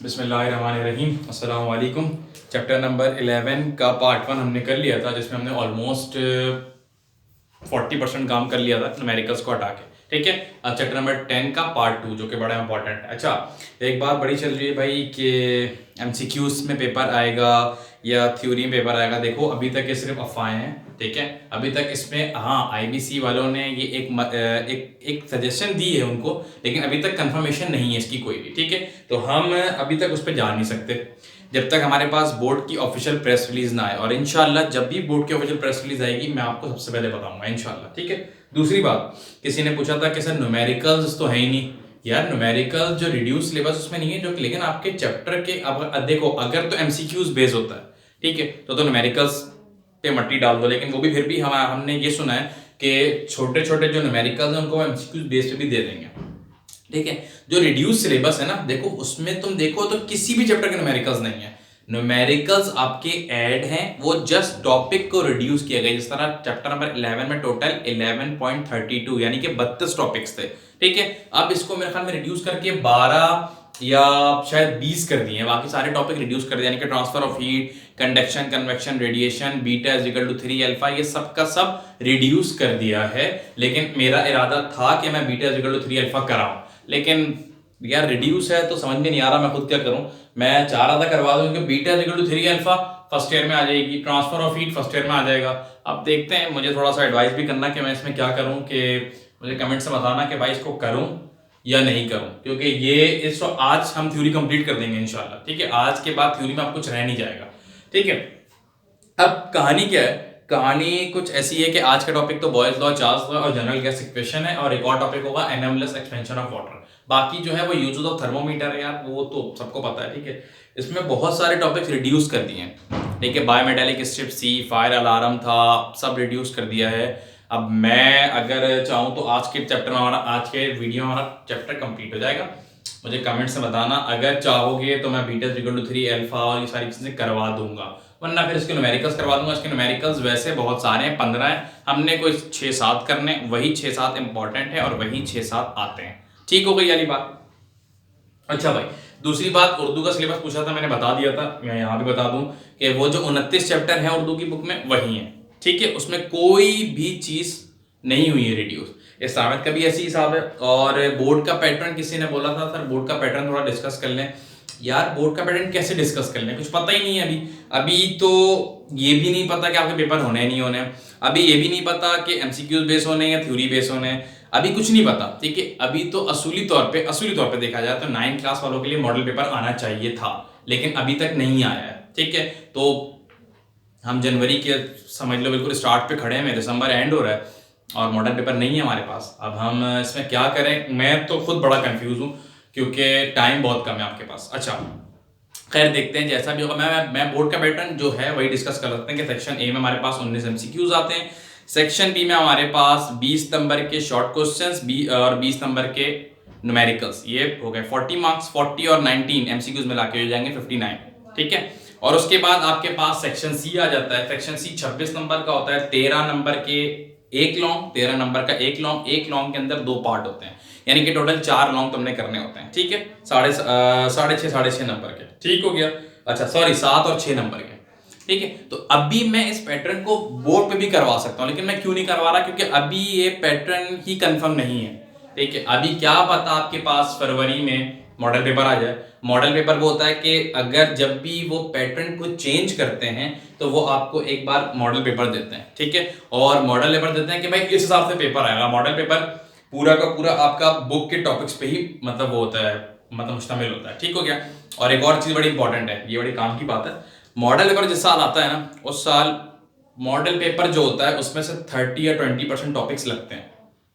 बिस्मिल्लाहिर्रहमानिर्रहीम अस्सलाम वालेकुम। चैप्टर नंबर 11 का पार्ट 1 हमने कर लिया था, जिसमें हमने ऑलमोस्ट 40% काम कर लिया था न्यूमेरिकल्स को हटा के। ठीक है, अब चैप्टर नंबर 10 का पार्ट 2 जो कि बड़ा इंपॉर्टेंट है। अच्छा, एक बात बड़ी चल रही है भाई कि एमसीक्यूज में पेपर आएगा या थ्योरी में पेपर आएगा। देखो अभी तक ये सिर्फ अफवाहें हैं। ठीक है, अभी तक इसमें हाँ आईबीसी वालों ने ये एक सजेशन दी है उनको, लेकिन अभी तक कंफर्मेशन नहीं है इसकी कोई भी। ठीक है, तो हम अभी तक उस पर जा नहीं सकते जब तक हमारे पास बोर्ड की ऑफिशियल प्रेस रिलीज ना आए। और इंशाल्लाह जब भी बोर्ड की ऑफिशियल प्रेस रिलीज आएगी मैं आपको सबसे पहले बताऊंगा इंशाल्लाह। ठीक है, दूसरी बात, किसी ने पूछा था कि सर न्यूमेरिकल्स तो है ही नहीं। यार न्यूमेरिकल जो रिड्यूस सिलेबस उसमें नहीं है, जो लेकिन आपके चैप्टर के अब देखो अगर तो एमसीक्यूज बेस होता है, ठीक है, तो न्यूमेरिकल्स पे मट्टी डाल दो। लेकिन वो भी फिर भी हमने ये सुना है कि छोटे छोटे जो न्यूमेरिकल्स हैं उनको एमसीक्यूज बेस पे भी दे देंगे। ठीक है, जो रिड्यूस सिलेबस है ना, देखो उसमें तुम देखो तो किसी भी चैप्टर के न्यूमेरिकल्स नहीं है। न्यूमेरिकल्स आपके ऐड हैं, वो जस्ट टॉपिक को रिड्यूस किया गया। जिस तरह चैप्टर नंबर 11 में टोटल 11.32 यानी कि 32 टॉपिक्स थे। ठीक है, अब इसको मेरे ख्याल में रिड्यूस करके 12 या शायद 20 कर दिए हैं। बाकी सारे टॉपिक रिड्यूस कर दिए, यानी कि transfer of heat, conduction, convection, radiation, beta is equal to 3 alpha, ये सब का सब रिड्यूस कर दिया है। लेकिन मेरा इरादा था कि मैं beta is equal to 3 alpha कराऊं, लेकिन यार रिड्यूस है तो समझ में नहीं आ रहा मैं खुद क्या करूं। मैं चाह रहा था करवा दूं कि beta is equal to 3 alpha first year में आ जाएगी, transfer of heat first year में आ जाएगा। अब देखते हैं, मुझे थोड़ा सा एडवाइस भी करना कि मैं इसमें क्या करूं, कि मुझे कमेंट से बताना कि भाई इसको करूं या नहीं करूं, क्योंकि ये इस आज हम थ्योरी कंप्लीट कर देंगे इंशाल्लाह। ठीक है, आज के बाद थ्योरी में आपको कुछ रह नहीं जाएगा। ठीक है, अब कहानी क्या है, कहानी कुछ ऐसी है कि आज का टॉपिक तो बॉयज लॉ, चार्ल्स लॉ और जनरल गैस इक्वेशन है, और एक और टॉपिक होगा एनोमलस एक्सपेंशन ऑफ वाटर। बाकी जो है वो यूज ऑफ थर्मोमीटर है यार, वो तो सबको पता है। ठीक है, इसमें बहुत सारे टॉपिक्स रिड्यूस कर दिए हैं। ठीक है, बायोमेटालिक स्ट्रिप सी, फायर अलार्म था, सब रिड्यूस कर दिया है। अब मैं अगर चाहूँ तो आज के चैप्टर में हमारा, आज के वीडियो में हमारा चैप्टर कंप्लीट हो जाएगा। मुझे कमेंट से बताना, अगर चाहोगे तो मैं बीटा इक्वल टू 3 अल्फा और ये सारी चीजें करवा दूंगा, वरना फिर इसके न्यूमेरिकल्स करवा दूंगा। इसके न्यूमेरिकल्स वैसे बहुत सारे हैं, 15 हैं, हमने कोई 6-7 करने, वही 6-7 इंपॉर्टेंट है और वही 6-7 आते हैं। ठीक हो गई वाली बात। अच्छा भाई, दूसरी बात, उर्दू का सिलेबस पूछा था, मैंने बता दिया था, मैं यहाँ भी बता दूं कि वो जो 29 चैप्टर है उर्दू की बुक में वही है। ठीक है, उसमें कोई भी चीज नहीं हुई है रिड्यूस। इस्लामिक का भी ऐसी हिसाब है। और बोर्ड का पैटर्न, किसी ने बोला था सर बोर्ड का पैटर्न थोड़ा डिस्कस कर लें। यार बोर्ड का पैटर्न कैसे डिस्कस कर लें, कुछ पता ही नहीं है अभी। अभी तो ये भी नहीं पता कि आपके पेपर होने हैं नहीं होने हैं। अभी ये भी नहीं पता कि एमसीक्यूज बेस होने हैं या थ्योरी बेस होने हैं, अभी कुछ नहीं पता। ठीक है, अभी तो असूली तौर पे देखा जाए तो 9th क्लास वालों के लिए मॉडल पेपर आना चाहिए था, लेकिन अभी तक नहीं आया है। ठीक है, तो हम जनवरी के समझ लो बिल्कुल स्टार्ट पे खड़े हैं, दिसंबर एंड हो रहा है और मॉडल पेपर नहीं है हमारे पास। अब हम इसमें क्या करें, मैं तो खुद बड़ा कंफ्यूज हूँ क्योंकि टाइम बहुत कम है आपके पास। अच्छा खैर देखते हैं जैसा भी होगा। मैं बोर्ड का पैटर्न जो है वही डिस्कस कर सकते हैं कि सेक्शन ए में हमारे पास 19 एमसीक्यूज आते हैं, सेक्शन बी में हमारे पास 20 नंबर के शॉर्ट क्वेश्चंस बी और 20 नंबर के न्यूमेरिकल्स। ये हो गए 40 मार्क्स, 40 और 19 एमसीक्यूज मिला के हो जाएंगे 59। ठीक है, और उसके बाद आपके पास सेक्शन सी आ जाता है। सेक्शन सी 26 नंबर का होता है, 13 नंबर के एक लॉन्ग, 13 नंबर का एक लॉन्ग के अंदर 2 पार्ट होते हैं, यानी कि टोटल 4 लॉन्ग तुमने करने होते हैं। ठीक है, साढ़े छः नंबर के। ठीक हो गया, अच्छा सॉरी 7 और 6 नंबर के। ठीक है, तो अभी मैं इस पैटर्न को बोर्ड पे भी करवा सकता हूं, लेकिन मैं क्यों नहीं करवा रहा, क्योंकि अभी ये पैटर्न ही कंफर्म नहीं है। ठीक है, अभी क्या पता आपके पास फरवरी में मॉडल पेपर आ जाए। मॉडल पेपर वो होता है कि अगर जब भी वो पैटर्न को चेंज करते हैं तो वो आपको एक बार मॉडल पेपर देते हैं। ठीक है, और मॉडल पेपर देते हैं कि भाई इस हिसाब से पेपर आएगा। मॉडल पेपर पूरा का पूरा आपका बुक के टॉपिक्स पे ही मतलब वो होता है, मतलब मुश्तमिल होता है। ठीक हो गया, और एक और चीज बड़ी इंपॉर्टेंट है, ये बड़ी काम की बात है, मॉडल पेपर जिस साल आता है ना उस साल मॉडल पेपर जो होता है उसमें से 30 या 20% टॉपिक्स लगते हैं।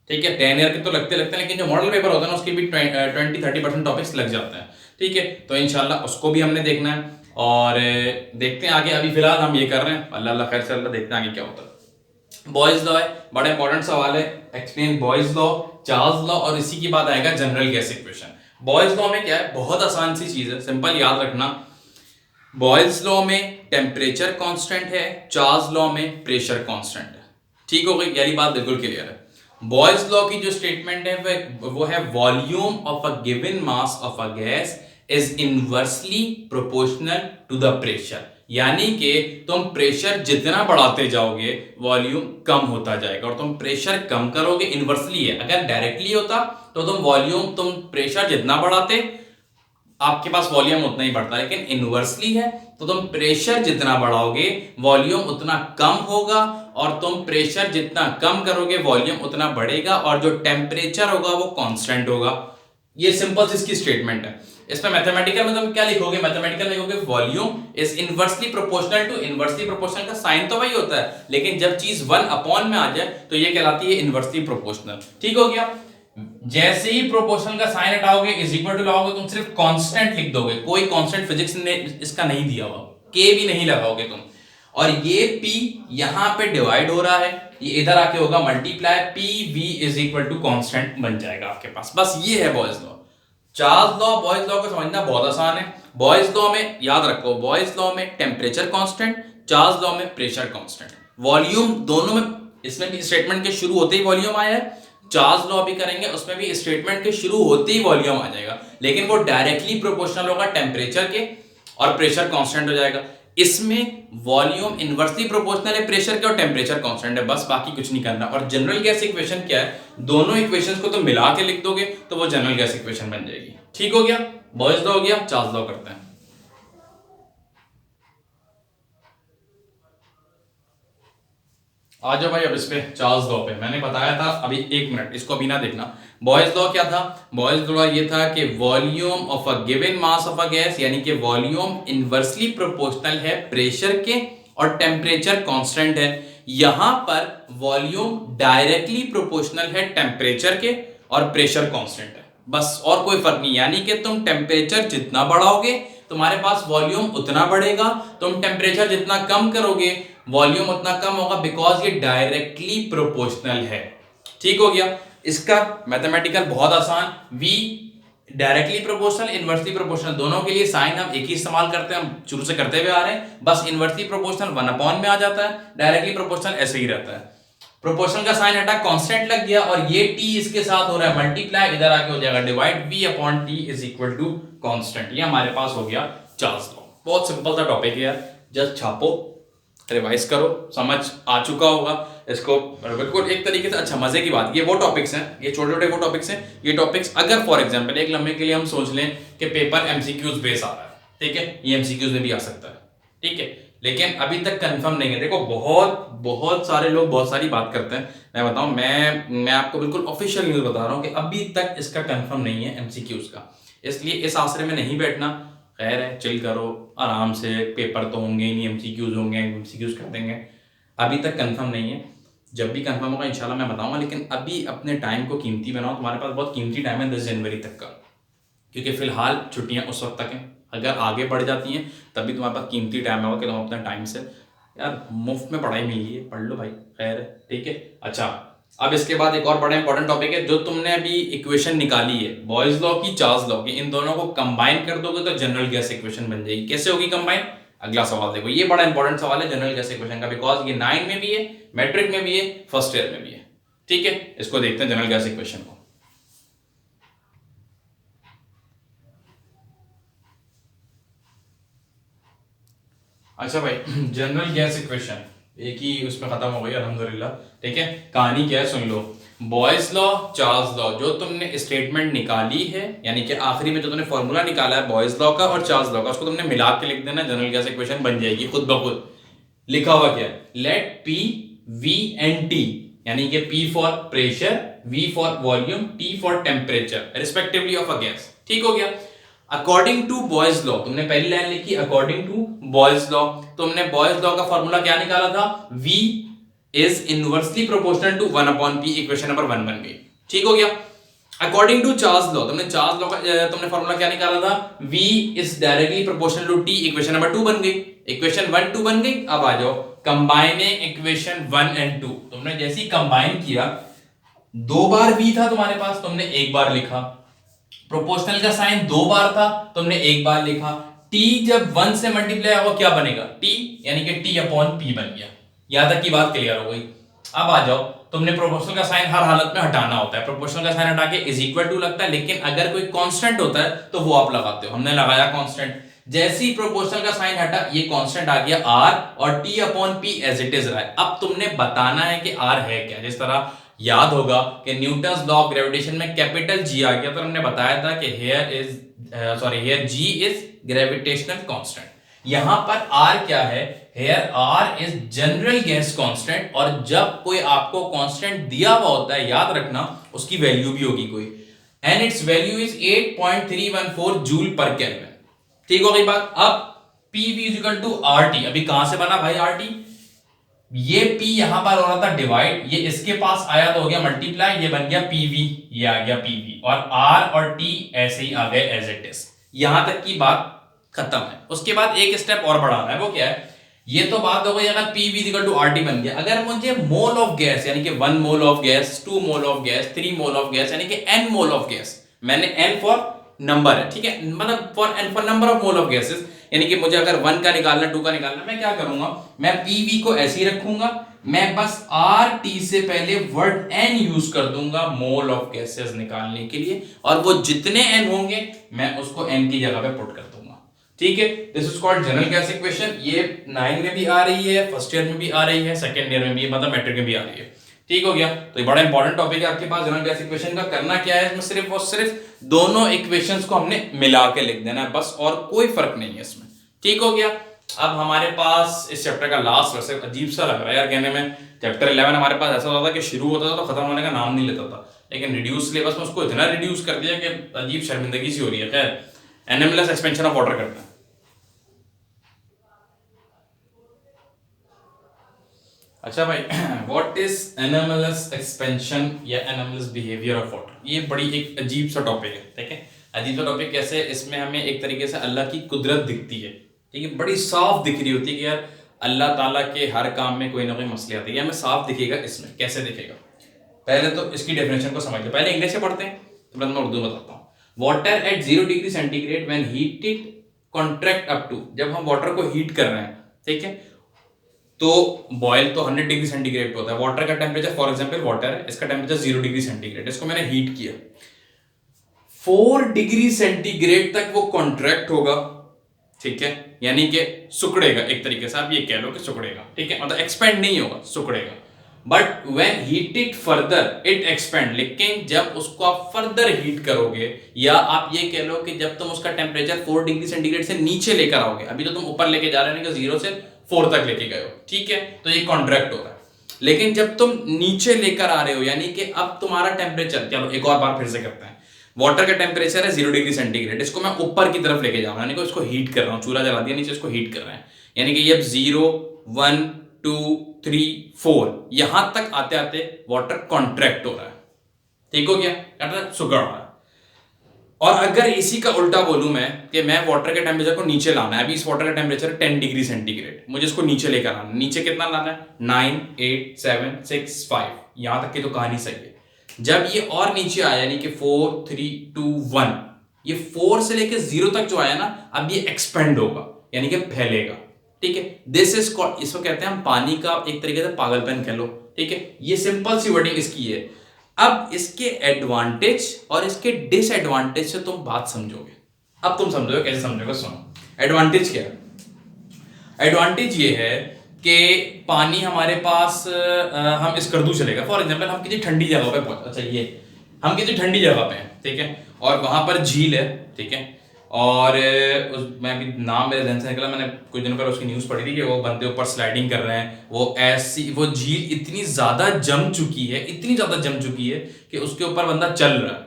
ठीक है, 10 ईयर के तो लगते हैं, लेकिन जो मॉडल पेपर होता है ना उसके भी 20-30% टॉपिक्स लग जाते हैं। ठीक है, तो इंशाल्लाह उसको भी हमने देखना है और देखते हैं आगे। अभी फिलहाल हम ये कर रहे हैं, अल्लाह खैर से, अल्लाह देखते हैं आगे क्या होता है। बॉयज लॉ है, बड़ा इंपॉर्टेंट सवाल है, explain boys law, Charles law, और इसी के बाद आएगा general gas equation. Boys law में क्या है, बहुत आसान सी चीज है, सिंपल याद रखना। बॉयल्स लॉ में टेम्परेचर कांस्टेंट है, चार्ल्स लॉ में प्रेशर कांस्टेंट है। ठीक हो गई, यानी बात बिल्कुल क्लियर है। बॉयल्स लॉ की जो स्टेटमेंट है वो है volume of a given mass of a gas is inversely proportional to the pressure, यानी कि तुम प्रेशर जितना बढ़ाते जाओगे वॉल्यूम कम होता जाएगा, और तुम प्रेशर कम करोगे, इनवर्सली है। अगर डायरेक्टली होता तो तुम प्रेशर जितना बढ़ाते आपके पास वॉल्यूम उतना ही बढ़ता, लेकिन इनवर्सली है तो तुम प्रेशर जितना बढ़ाओगे वॉल्यूम उतना कम होगा, और तुम प्रेशर जितना कम करोगे वॉल्यूम उतना बढ़ेगा, और जो टेम्परेचर होगा वो कांस्टेंट होगा। ये सिंपल इसकी स्टेटमेंट है। इसमें मैथमेटिकल में तुम क्या लिखोगे? मैथमेटिकल में लिखोगे volume is inversely proportional to, inversely proportional का साइन तो वही होता है, लेकिन जब चीज 1 में आ जाए तो ये कहलाती है इनवर्सली प्रोपोर्शनल। ठीक हो गया। जैसे ही प्रोपोर्शनल का साइन हटाओगे इज इक्वल टू लगाओगे, तुम सिर्फ कांस्टेंट लिख दोगे, कोई कांस्टेंट फिजिक्स ने इसका नहीं दिया हुआ, के भी नहीं लगाओगे तुम, और ये P यहां पे डिवाइड हो रहा है, ये इधर आके होगा multiply, PV is equal to constant बन जाएगा आपके पास। बस ये है Boyle's law. Charles law, Boyle's law को समझना बहुत आसान है। बॉयज लॉ में याद रखो, बॉयज लॉ में टेम्परेचर कांस्टेंट, चार्ल्स लॉ में प्रेशर कांस्टेंट, वॉल्यूम दोनों में, इसमें भी स्टेटमेंट के शुरू होते ही वॉल्यूम आया है, चार्ल्स लॉ भी करेंगे उसमें भी स्टेटमेंट के शुरू होते ही वॉल्यूम आ जाएगा, लेकिन वो डायरेक्टली प्रोपोर्शनल होगा टेम्परेचर के, और प्रेशर कांस्टेंट हो जाएगा। इसमें वॉल्यूम इनवर्सली प्रोपोर्शनल है प्रेशर के, और टेम्परेचर कांस्टेंट है, बस बाकी कुछ नहीं करना। और जनरल गैस इक्वेशन क्या है? दोनों इक्वेशंस को तुम मिला के लिख दोगे तो वो जनरल गैस इक्वेशन बन जाएगी। ठीक हो गया। बॉयज लॉ हो गया, चार्ल्स लॉ करते हैं। आ जाओ भाई अब इस पे चार्ल्स लॉ पे। मैंने बताया था अभी, 1 मिनट इसको अभी ना देखना। बॉयज लॉ क्या था? बॉयज लॉ ये था कि volume of a given mass of a gas, यानी कि वॉल्यूम इनवर्सली प्रोपोर्शनल है प्रेशर के और टेम्परेचर कांस्टेंट है। यहां पर वॉल्यूम डायरेक्टली प्रोपोर्शनल है टेम्परेचर के और प्रेशर कांस्टेंट है, बस और कोई फर्क नहीं। यानी कि तुम टेम्परेचर जितना बढ़ाओगे तुम्हारे पास वॉल्यूम उतना बढ़ेगा, तुम टेम्परेचर जितना कम करोगे वॉल्यूम उतना कम होगा, बिकॉज ये डायरेक्टली प्रोपोर्शनल है। ठीक हो गया। इसका मैथमेटिकल बहुत आसान, V directly proportional, inversely proportional, दोनों के लिए साइन हम एक ही इस्तेमाल करते हैं, हम शुरू से करते हुए आ रहे हैं। बस इनवर्सली प्रोपोर्शनल 1 में आ जाता है, डायरेक्टली प्रोपोर्शनल ऐसे ही रहता है। प्रोपोर्शनल का साइन हटा, कांस्टेंट लग गया, और ये T इसके साथ हो रहा है मल्टीप्लाई, इधर आके हो जाएगा divide, V upon T is equal to constant. ये हमारे पास हो गया चार्ल्स लॉ। बहुत सिंपल सा टॉपिक है यार, जस्ट छापो, रिवाइज करो, समझ आ चुका होगा इसको बिल्कुल एक तरीके से। अच्छा मजे की बात, ये वो टॉपिक्स हैं, ये छोटे छोटे वो टॉपिक्स हैं। ये टॉपिक्स अगर फॉर एग्जांपल एक लम्हे के लिए हम सोच लें कि पेपर एमसीक्यूज बेस आ रहा है, ठीक है, ये एमसीक्यूज में भी आ सकता है, ठीक है, लेकिन अभी तक कंफर्म नहीं है। देखो बहुत सारे लोग बहुत सारी बात करते हैं, मैं बताऊं, मैं आपको बिल्कुल ऑफिशियल न्यूज बता रहा हूं कि अभी तक इसका कंफर्म नहीं है एमसीक्यूज का, इसलिए इस आसरे में नहीं बैठना। खैर है, चिल करो आराम से, पेपर तो होंगे ही नहीं, एमसीक्यूज होंगे, एमसीक्यूज कर देंगे। अभी तक कंफर्म नहीं है, जब भी कंफर्म होगा इंशाल्लाह मैं बताऊंगा, लेकिन अभी अपने टाइम को कीमती बनाओ। तुम्हारे पास बहुत कीमती टाइम है 10 जनवरी तक का, क्योंकि फिलहाल छुट्टियां उस वक्त तक हैं, अगर आगे बढ़ जाती हैं तभी तुम्हारे पास कीमती टाइम होगा कि तुम अपने टाइम से, यार मुफ्त में पढ़ाई मिली है, पढ़ लो भाई, खैर है, ठीक है। अच्छा, अब इसके बाद एक और बड़ा इंपॉर्टेंट टॉपिक है, जो तुमने अभी इक्वेशन निकाली है बॉयज लॉ की, चार्ल्स लॉ की, इन दोनों को कंबाइन कर दोगे तो जनरल गैस इक्वेशन बन जाएगी। कैसे होगी कंबाइन? अगला सवाल देखो, ये बड़ा इंपॉर्टेंट सवाल है जनरल गैस इक्वेशन का, बिकॉज ये 9 में भी है, मैट्रिक में भी है, फर्स्ट ईयर में भी है, ठीक है। इसको देखते हैं जनरल गैस इक्वेशन को। अच्छा भाई, जनरल गैस इक्वेशन एक ही उसमें खत्म हो गई अल्हम्दुलिल्लाह, ठीक है। कहानी क्या है सुन लो। बॉयज लॉ, चार्ल्स लॉ, जो तुमने स्टेटमेंट निकाली है, यानी कि आखिरी में जो तुमने फॉर्मूला निकाला है बॉयज लॉ का और चार्ल्स लॉ का, उसको तुमने मिला के लिख देना, जनरल गैस इक्वेशन बन जाएगी खुद ब खुद। लिखा हुआ क्या है? Let P, V and T, यानी कि P for pressure, V for volume, T for temperature respectively of a gas. ठीक हो गया। अकॉर्डिंग टू बॉयज लॉ, तुमने पहली लाइन लिखी अकॉर्डिंग टू बॉयज लॉ, तुमने बॉयज लॉ का फॉर्मूला क्या निकाला था? V is inversely proportional to 1/P, equation number 1 बन गई। ठीक हो गया। अकॉर्डिंग टू चार्ल्स लॉ, तुमने चार्ल्स लॉ का तुमने फॉर्मूला क्या निकाला था? V is directly proportional to T, equation number 2 बन गई, इक्वेशन 1 2 बन गई। अब आ जाओ कंबाइनिंग इक्वेशन 1 एंड 2, तुमने जैसे ही कंबाइन किया, 2 बार V था तुम्हारे पास, तुमने 1 बार लिखा, प्रोपोर्शनल का साइन 2 बार था, तुमने 1 बार लिखा, T जब 1 से मल्टीप्लाई होगा क्या बनेगा? T, यानी कि T अपॉन P बन गया। यहां तक की बात क्लियर हो गई। अब आ जाओ तुमने प्रोपोर्शनल का साइन हर हालत में हटाना होता है, प्रोपोर्शनल का साइन हटा के इज इक्वल टू लगता है, लेकिन अगर कोई कांस्टेंट होता है तो वो आप लगाते हो। हमने लगाया कांस्टेंट, जैसे ही प्रोपोर्शनल का साइन हटा ये कांस्टेंट आ गया r और t upon p as it is रहा है। अब तुमने बताना है कि r है क्या। जिस तरह याद होगा कि न्यूटन्स लॉ ऑफ ग्रेविटेशन में कैपिटल G आ गया, तो हमने बताया था कि here G is gravitational constant. यहां पर R क्या है, here R is general gas constant, और जब कोई आपको कांस्टेंट दिया हुआ होता है याद रखना उसकी वैल्यू भी होगी कोई, and it's value is 8.314 joule पर केल्विन। ठीक हो गई बात। अब PV इक्वल टू RT, अभी कहां से बना भाई RT, ये P यहां पर हो रहा था डिवाइड, ये इसके पास आया तो हो गया मल्टीप्लाई, ये बन गया PV, ये आ गया PV, और R और T ऐसे ही आ गए एज इट इज। यहां तक की बात खत्म है। उसके बाद एक स्टेप और बढ़ाना है, वो क्या है, ये तो बात हो गई अगर PV इक्वल टू RT बन गया, अगर मुझे मोल ऑफ गैस यानी कि 1 mole of gas, 2 mole of gas, 3 mole of gas यानी कि n मोल ऑफ गैस, मैंने n फॉर नंबर है, ठीक है, मतलब for number of mole of gases, यानी कि मुझे अगर 1 का निकालना, 2 का निकालना, मैं क्या करूंगा, मैं PV को ऐसे ही रखूंगा, मैं बस RT से पहले वर्ड n यूज कर दूंगा मोल ऑफ गैसेस निकालने के लिए, और वो जितने n होंगे मैं उसको n की जगह पे पुट कर दूंगा। ठीक है, this is called general gas equation. ये 9 में भी आ रही है, फर्स्ट ईयर में भी आ रही है, सेकंड ईयर में भी, मतलब मैट्रिक में भी आ रही है। ठीक हो गया। तो ये बड़ा इंपॉर्टेंट टॉपिक है आपके पास जनरल गैस इक्वेशन का। करना क्या है इसमें, सिर्फ और सिर्फ दोनों इक्वेशंस को हमने मिला के लिख देना है बस, और कोई फर्क नहीं है इसमें। ठीक हो गया। अब हमारे पास इस चैप्टर का लास्ट, वैसे अजीब सा लग रहा है यार कहने में, चैप्टर 11 हमारे पास ऐसा होता था कि शुरू होता था तो खत्म होने का नाम नहीं लेता था, लेकिन रिड्यूस सिलेबस में उसको इतना रिड्यूस कर दिया कि अजीब शर्मिंदगी सी हो रही है। खैर, एनएमएलएस एक्सपेंशन ऑफ वाटर करते हैं। अच्छा भाई, व्हाट इज एनएमएलएस एक्सपेंशन या एनएमएलएस बिहेवियर ऑफ वाटर, ये बड़ी एक अजीब सा टॉपिक है। ठीक है, अजीब सा टॉपिक कैसे, इसमें हमें एक तरीके से अल्लाह की कुदरत दिखती है। ठीक है, बड़ी साफ दिख रही होती है कि यार अल्लाह ताला के हर काम में कोई ना कोई मसले आते हैं, हमें साफ दिखेगा। इसमें कैसे दिखेगा, पहले तो इसकी डेफिनेशन को समझ लो, पहले इंग्लिश से पढ़ते हैं तो मैं उर्दू में बताता हूँ। Water at 0 degree centigrade when heated contract up to, जब हम वाटर को हीट कर रहे हैं, ठीक है, तो बॉयल तो 100 डिग्री सेंटीग्रेड पे होता है। वाटर का टेम्परेचर, फॉर एग्जांपल वाटर है, इसका टेम्परेचर 0 डिग्री सेंटीग्रेड, इसको मैंने हीट किया, 4 डिग्री सेंटीग्रेड तक वो कॉन्ट्रैक्ट होगा। ठीक है, यानी कि सुकड़ेगा, एक तरीके से आप ये कह लो कि सुकड़ेगा। ठीक है, मतलब एक्सपेंड नहीं होगा, सुकड़ेगा। But when heated further it expand, लेकिन जब उसको आप फर्दर हीट करोगे, या आप ये कह लो कि जब तुम उसका टेम्परेचर 4 डिग्री सेंटीग्रेड से नीचे लेकर आओगे, अभी तो तुम ऊपर लेके जा रहे हो, 0 से 4 तक लेके गए हो, ठीक है, तो ये कॉन्ट्रैक्ट हो रहा है। लेकिन जब तुम नीचे लेकर आ रहे हो, यानी कि अब तुम्हारा टेम्परेचर, चलो एक और बार फिर से करते हैं, वाटर का टेम्परेचर है 0 डिग्री सेंटीग्रेड, इसको मैं ऊपर की तरफ लेके जा रहा हूं, यानी कि इसको हीट कर रहा हूं, चूल्हा जला दिया, नीचे इसको हीट कर रहे हैं, यानी कि ये 0 1 2 3 4 यहां तक आते आते वाटर कॉन्ट्रैक्ट हो रहा है। ठीक हो गया, मतलब सुगड़ रहा है। और अगर इसी का उल्टा बोलूं मैं कि मैं वाटर के टेम्परेचर को नीचे लाना है, अभी इस वाटर का टेम्परेचर 10 डिग्री सेंटीग्रेड, मुझे इसको नीचे लेकर आना है, नीचे कितना लाना है, 9 8 7 6 5, यहां तक की तो कहानी सही है। जब ये और नीचे आया, यानी कि 4 3 2 1, ये 4 से लेके 0 तक जो आया ना, अब ये एक्सपेंड होगा, यानी कि फैलेगा। ठीक है, दिस इज कॉल्ड, इसको कहते हैं हम पानी का एक तरीके से पागलपन कह लो। ठीक है, ये सिंपल सी वर्डिंग इसकी है। अब इसके एडवांटेज और इसके डिसएडवांटेज से तुम बात समझोगे। अब तुम समझोगे, कैसे समझोगे, सुनो। एडवांटेज क्या है, एडवांटेज ये है कि पानी हमारे पास, हम इस कर दूं चलेगा, फॉर एग्जांपल हम किसी ठंडी जगह पे पहुंच, अच्छा ये हम किसी ठंडी जगह पे हैं, ठीक है, और वहां पर झील है, ठीक है, और मैं भी नाम मेरे ध्यान से निकला, मैंने कुछ दिनों पर उसकी न्यूज़ पढ़ी थी कि वो बंदे ऊपर स्लाइडिंग कर रहे हैं, वो झील इतनी ज़्यादा जम चुकी है, इतनी ज़्यादा जम चुकी है कि उसके ऊपर बंदा चल रहा है।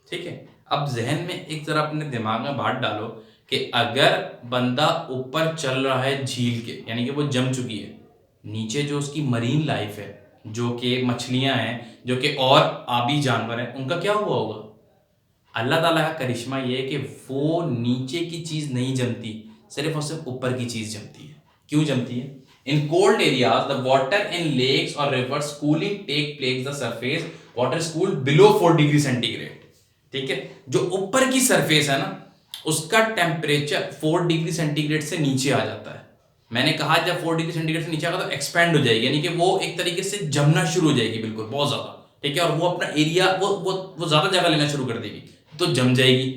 ठीक है, अब जहन में एक जरा अपने दिमाग में बात डालो कि अगर बंदा ऊपर चल रहा है झील के, यानी कि वो जम चुकी है, नीचे जो उसकी मरीन लाइफ है, जो कि मछलियां हैं, जो कि और आबी जानवर हैं, उनका क्या हुआ होगा। अल्लाह ताला का करिश्मा ये है कि वो नीचे की चीज नहीं जमती, सिर्फ और सिर्फ ऊपर की चीज जमती है। क्यों जमती है, in cold areas the water in lakes और rivers cooling take place the surface water is cooled below 4 degree centigrade. ठीक है, जो ऊपर की सरफेस है ना, उसका टेम्परेचर 4 डिग्री सेंटीग्रेड से नीचे आ जाता है। मैंने कहा जब 4 डिग्री सेंटीग्रेड से नीचे आएगा तो एक्सपैंड हो जाएगी, यानी कि वो एक तरीके से जमना शुरू हो जाएगी बिल्कुल बहुत ज्यादा, ठीक है, और वो अपना एरिया वो ज्यादा जगह लेना शुरू कर देगी, तो जम जाएगी।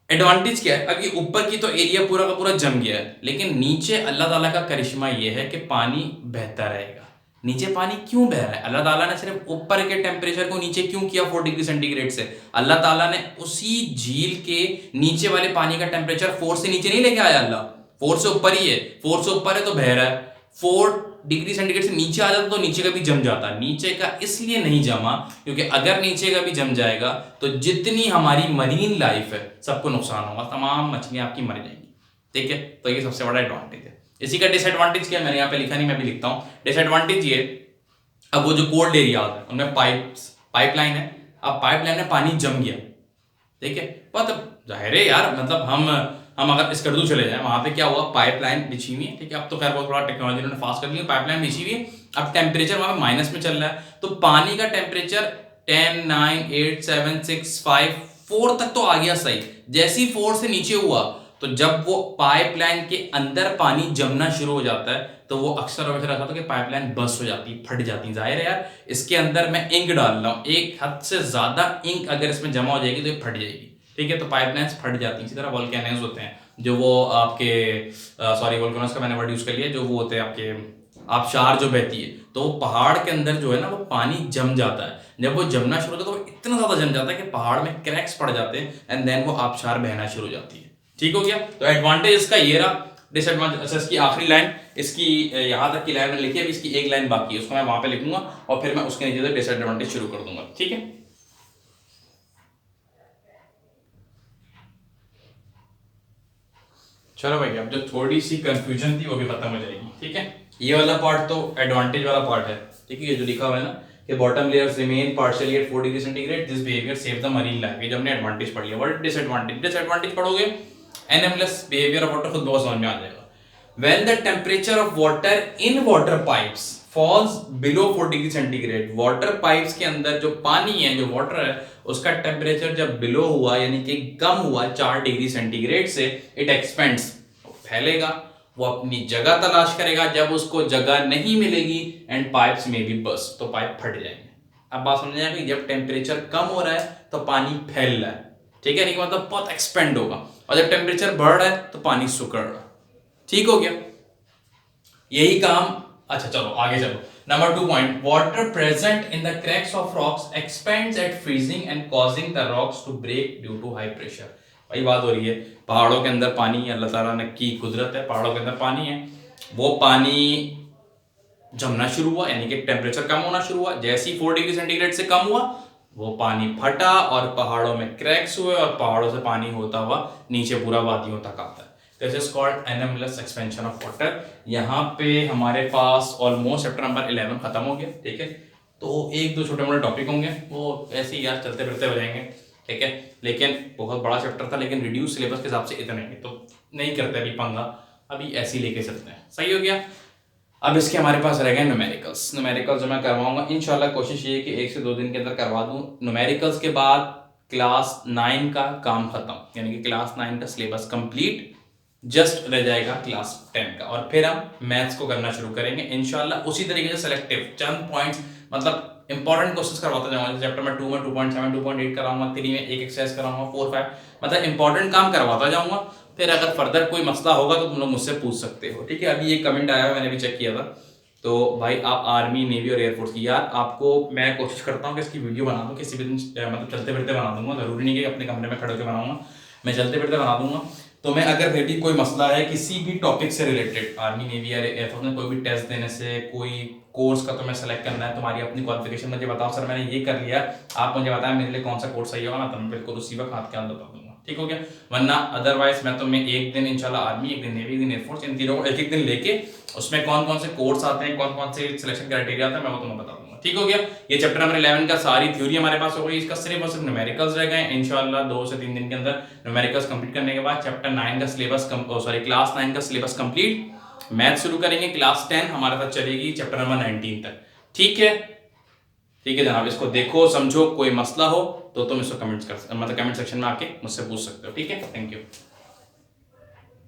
एडवांटेज क्या है, अभी ऊपर की तो एरिया पूरा का पूरा जम गया है, लेकिन नीचे अल्लाह ताला का करिश्मा ये है कि पानी बहता रहेगा। नीचे पानी क्यों बह रहा है? अल्लाह ताला ने सिर्फ ऊपर के टेम्परेचर को नीचे क्यों किया 4 डिग्री सेंटीग्रेड से? अल्लाह ताला ने उसी झील के नीचे वाले पानी का टेम्परेचर 4 से नीचे नहीं लेके आया, अल्लाह 4 से ऊपर ही है, 4 से ऊपर है तो बह रहा है। 4 डिग्री सेंटीग्रेड से नीचे आ जाता तो नीचे का भी जम जाता। नीचे का इसलिए नहीं जमा क्योंकि अगर नीचे का भी जम जाएगा तो जितनी हमारी मरीन लाइफ है सबको नुकसान होगा, तमाम मछलियां आपकी मर जाएंगी, ठीक है। तो ये सबसे बड़ा एडवांटेज है। इसी का डिसएडवांटेज क्या है, मैंने यहाँ पे लिखा नहीं, मैं भी लिखता हूँ। डिसएडवांटेज ये, अब वो जो कोल्ड एरिया है उनमें पाइपलाइन है, अब पाइपलाइन में पानी जम गया, ठीक है, मतलब जाहिर है यार, मतलब हम अगर स्कर्दू चले जाए, वहां पे क्या हुआ, पाइपलाइन बिछी हुई है, ठीक है, अब तो खैर बहुत थोड़ा टेक्नोलॉजी ने फास्ट कर ली, पाइपलाइन बिछी हुई है, अब टेम्परेचर वहां पे माइनस में चल रहा है, तो पानी का टेम्परेचर 10, 9, 8, 7, 6, 5, 4 तक तो आ गया सही। जैसे ही 4 से नीचे हुआ तो जब वो पाइपलाइन के अंदर पानी जमना शुरू हो जाता है तो वो अक्सर वैसे रहता था कि पाइपलाइन बस्ट हो जाती है, फट जाती है। जाहिर है यार, इसके अंदर मैं इंक डाल रहा हूँ, एक हद से ज्यादा इंक अगर इसमें जमा हो जाएगी तो ये फट जाएगी, ठीक है, तो पाइपलाइंस फट जाती हैं। इसी तरह वोल्केनोज होते हैं जो वो आपके सॉरी वोल्केनोज का मैंने वर्ड यूज कर लिया, जो वो होते हैं आपके आबशार जो बहती है, तो वो पहाड़ के अंदर जो है ना वो पानी जम जाता है। जब वो जमना शुरू होता है तो वो इतना ज्यादा जम जाता है कि पहाड़ में क्रैक्स पड़ जाते हैं एंड देन वो आबशार बहना शुरू हो जाती है। ठीक हो गया, तो एडवांटेज इसका ये रहा। डिसएडवांटेज, अच्छा इसकी आखिरी लाइन, इसकी यहां तक की लाइन में लिखी है, अभी इसकी एक लाइन बाकी है, उसको मैं वहां पे लिखूंगा और फिर मैं उसके नीचे से डिसएडवांटेज शुरू कर दूंगा, ठीक है। चलो भाई, अब जो थोड़ी सी कंफ्यूजन थी वो भी खत्म हो जाएगी, ठीक है। ये वाला पार्ट तो एडवांटेज वाला पार्ट है, ठीक है, ये जो लिखा हुआ है ना कि bottom layers remain partially at 4 degree centigrade, this behaviour save the marine life, ये जो हमने एडवांटेज पढ़ लिया। What disadvantage? डिसएडवांटेज पढ़ोगे एनएमलेस बिहेवियर ऑफ वाटर खुद बहुत समझ में आ जाएगा। When the temperature of water in water pipes falls below 4 degree centigrade, water pipes के अंदर जो पानी है, जो वाटर है, उसका टेम्परेचर जब बिलो हुआ यानी कि कम हुआ 4 डिग्री सेंटीग्रेड से, इट एक्सपेंड्स, फैलेगा, वो अपनी जगह तलाश करेगा, जब उसको जगह नहीं मिलेगी एंड पाइप्स में भी बस, तो पाइप फट जाएंगे। अब बात समझ आएगी, जब टेम्परेचर कम हो रहा है तो पानी फैल रहा है, ठीक है, नहीं मतलब बहुत एक्सपेंड होगा, और जब टेम्परेचर बढ़ रहा है तो पानी सुकड़ रहा है। ठीक हो गया, यही काम। अच्छा चलो आगे चलो, number 2 point, water present in the cracks of rocks expands at freezing and causing the rocks to break due to high pressure. वही बात हो रही है, पहाड़ों के अंदर पानी, अल्लाह ताला ने की कुदरत है, पहाड़ों के अंदर पानी है, वो पानी जमना शुरू हुआ यानी कि टेम्परेचर कम होना शुरू हुआ, जैसे ही 4 डिग्री सेंटीग्रेड से कम हुआ वो पानी फटा और पहाड़ों में क्रैक्स हुए और पहाड़ों से पानी होता हुआ नीचे पूरा वादियों तक आता है। This is called anomalous expansion of water. यहाँ पे हमारे पास ऑलमोस्ट चैप्टर नंबर 11 खत्म हो गया, ठीक है। तो एक दो छोटे मोटे टॉपिक होंगे वो ऐसे ही यार चलते फिरते हो जाएंगे, ठीक है, लेकिन बहुत बड़ा चैप्टर था, लेकिन रिड्यूस सिलेबस के हिसाब से इतने ही, तो नहीं करते अभी पंगा, अभी ऐसे ही लेके चलते हैं। सही हो गया। अब इसके हमारे पास रह गए न्यूमेरिकल्स। न्यूमेरिकल्स जो मैं करवाऊंगा इंशाल्लाह, कोशिश ये है कि 1 से 2 दिन के अंदर करवा दूं। न्यूमेरिकल्स के बाद क्लास 9 का काम खत्म, यानी कि क्लास 9 का सिलेबस कंप्लीट, जस्ट रह जाएगा क्लास 10 का, और फिर हम मैथ्स को करना शुरू करेंगे इंशाल्लाह उसी तरीके से सिलेक्टिव चंद पॉइंट्स, मतलब इंपॉर्टेंट क्वेश्चंस करवाता जाऊंगा। चैप्टर में 2 में 2.7 2.8 कराऊंगा, 3 में एक एक्सरसाइज कराऊंगा, 4 5 मतलब इंपॉर्टेंट काम करवाता जाऊंगा। फिर अगर फर्दर कोई मसला होगा तो तुम लोग मुझसे पूछ सकते हो, ठीक है। अभी एक कमेंट आया है, मैंने भी चेक किया था, तो भाई आप आर्मी, नेवी और एयरफोर्स की, यार आपको मैं कोशिश करता हूँ कि इसकी वीडियो बना दूँ किसी भी दिन, मतलब चलते फिरते बना दूंगा, जरूरी नहीं कि अपने कमरे में खड़े होकर बनाऊंगा, मैं चलते फिरते बना दूंगा। तो मैं अगर फिर भी कोई मसला है किसी भी टॉपिक से रिलेटेड, आर्मी, नेवी या एयरफोर्स में कोई भी टेस्ट देने से, कोई कोर्स का तुम्हें सेलेक्ट करना है, तुम्हारी अपनी क्वालिफिकेशन मुझे बताओ, सर मैंने ये कर लिया, आप मुझे बताएं मेरे लिए कौन सा कोर्स सही होगा, मैं तुम्हें बिल्कुल उसी वक्त हाथ के अंदर बता दूंगा, ठीक हो गया। वरना अदरवाइज मैं तुम्हें एक दिन इंशाल्लाह आर्मी, एक दिन नेवी, एक दिन एयरफोर्स, इन तीनों को एक एक दिन लेके उसमें कौन कौन से कोर्स आते हैं, कौन कौन से सिलेक्शन क्राइटेरिया आते हैं, मैं वो तुम्हें बता दूंगा, ठीक हो गया। ये चैप्टर नंबर 11 का सारी थ्योरी हमारे पास हो गई, इसका सिर्फ और सिर्फ न्यूमेरिकल्स रह गए। इंशाल्लाह 2 से 3 दिन के अंदर न्यूमेरिकल्स कंप्लीट करने के बाद चैप्टर 9 का सिलेबस क्लास 9 का सिलेबस कंप्लीट, मैथ शुरू करेंगे, क्लास 10 हमारे साथ चलेगी चैप्टर नंबर 19 तक, ठीक है। ठीक है जनाब, इसको देखो समझो, कोई मसला हो तो तुम इसको कमेंट सेक्शन में आके मुझसे पूछ सकते हो, ठीक है। Thank you.